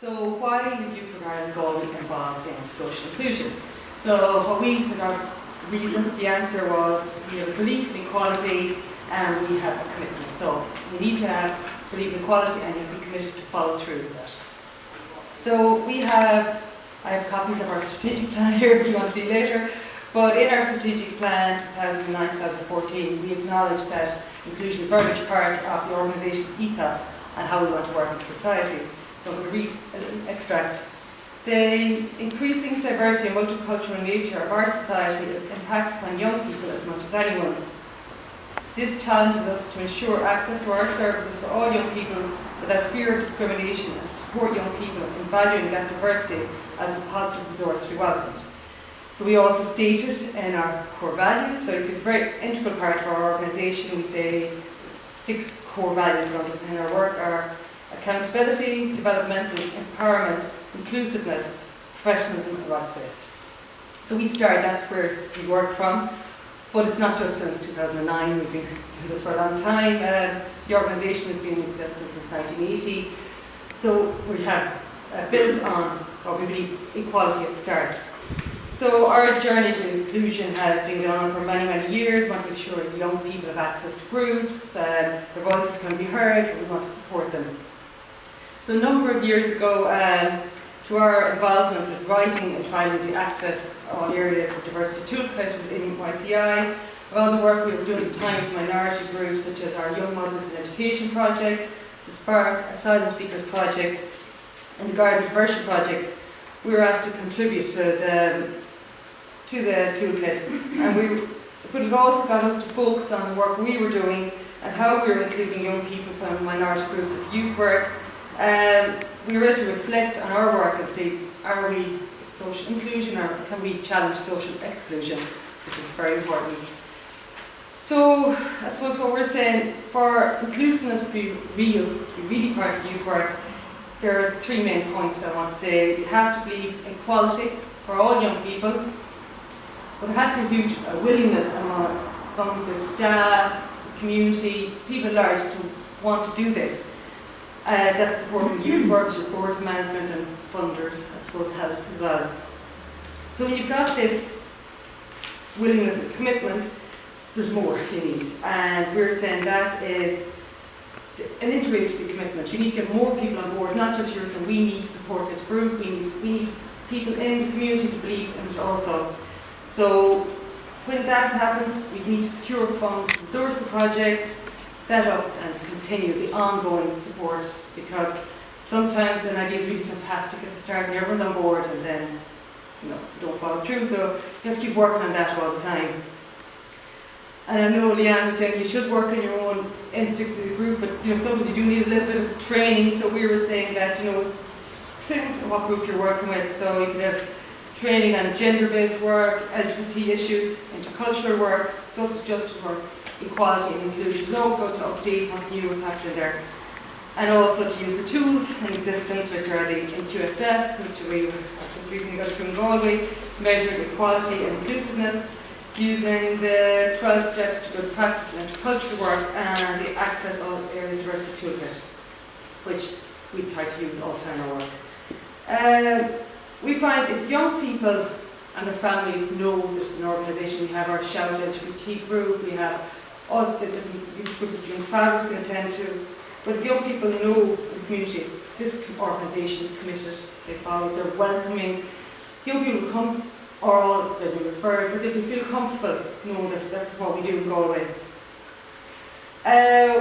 So why is Youth for Ireland Galway involved in social inclusion? So what we said our reason, the answer was we have a belief in equality and we have a commitment. So you need to have belief in equality and you have to be committed to follow through with that. So I have copies of our strategic plan here if you want to see later, but in our strategic plan 2009-2014 we acknowledge that inclusion is very much part of the organisation's ethos and how we want to work in society. So I'm going to read an extract. The increasing diversity and multicultural nature of our society impacts upon young people as much as anyone. This challenges us to ensure access to our services for all young people without fear of discrimination and to support young people in valuing that diversity as a positive resource to be welcomed. So we also stated in our core values, so it's a very integral part of our organisation. We say 6 core values that underpin our work are accountability, developmental empowerment, inclusiveness, professionalism and rights-based. So that's where we work from, but it's not just since 2009, we've been doing this for a long time. The organisation has been in existence since 1980, so we have built on what we believe equality at the start. So our journey to inclusion has been going on for many, many years. We want to make sure that young people have access to groups, their voices can be heard, and we want to support them. So a number of years ago, through our involvement with writing and trying to access all areas of diversity toolkit within YCI, all the work we were doing at the time with minority groups such as our Young Mothers in Education project, the Spark Asylum Seekers project, and the Garden Diversion projects, we were asked to contribute to the toolkit, but it also got us to focus on the work we were doing and how we were including young people from minority groups into youth work. We were able to reflect on our work and say, are we social inclusion or can we challenge social exclusion, which is very important. So I suppose what we're saying, for inclusiveness to be real, to be really part of youth work, there are 3 main points I want to say. You have to believe in equality for all young people, but there has to be a huge willingness among the staff, the community, people at large to want to do this. That's supporting youth work, board management and funders, I suppose, helps as well. So when you've got this willingness and commitment, there's more you need. And we're saying that is an interagency commitment. You need to get more people on board, not just yours, and we need to support this group. We need people in the community to believe in it also. So when that happens, we need to secure funds to resource the project, set up and continue the ongoing support, because sometimes an idea is really fantastic at the start and everyone's on board and then you don't follow through, so you have to keep working on that all the time. And I know Leanne was saying you should work on your own instincts with the group, but sometimes you do need a little bit of training, so we were saying that depending on what group you're working with, so you could have training on gender-based work, LGBT issues, intercultural work, social justice work, equality and inclusion. It's always good to update what's new, what's happening there. And also to use the tools in existence, which are the QSF, which we have just recently got through in Galway, to measure equality and inclusiveness, using the 12 steps to good practice in intercultural work and the access all areas diversity toolkit, which we try to use all the time in our work. We find if young people and their families know there's an organisation, we have our Shout LGBT group, we have all the youth groups that young travellers can attend to, but if young people know in the community this organisation is committed, they follow, they're welcoming, young people will come, or they'll be referred, but they can feel comfortable knowing that that's what we do in Galway.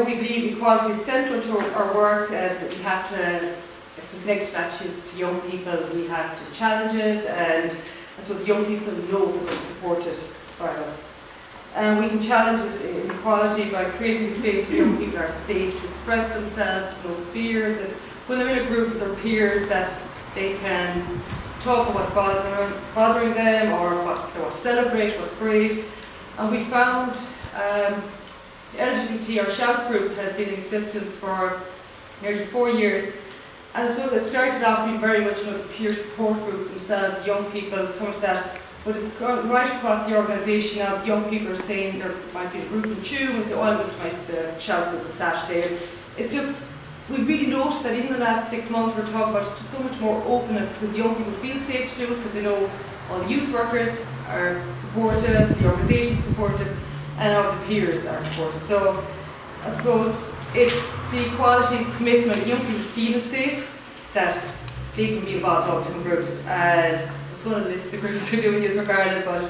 We believe equality is central to our work, that we have to, if there's negative attitudes to young people, we have to challenge it, and I suppose young people know they're going to support it by us. We can challenge this inequality by creating a space where young people are safe to express themselves, no fear, that when they're in a group with their peers that they can talk about what's bothering them or what they want to celebrate, what's great. And we found the LGBT, our Shout group, has been in existence for nearly 4 years. And I suppose it started off being very much the peer support group themselves, young people coming to that. But it's gone right across the organisation now. Young people are saying there might be a group in Chew and say, oh, I'm going to the Shout group on Saturday. It's just we've really noticed that even in the last 6 months we're talking about just so much more openness, because young people feel safe to do it, because they know all the youth workers are supportive, the organisation is supportive, and all the peers are supportive. So I suppose it's the equality commitment, young people feel safe, that they can be involved in all different groups. And I was going to list the groups we do in Youth Work Ireland, but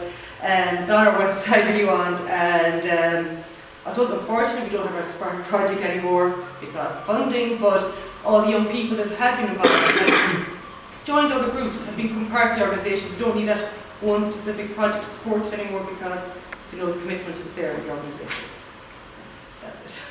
it's on our website if you want. And I suppose unfortunately we don't have our Spark project anymore because of funding, but all the young people that have been involved have joined other groups and become part of the organisation. We don't need that one specific project supported anymore because the commitment is there in the organisation. That's it.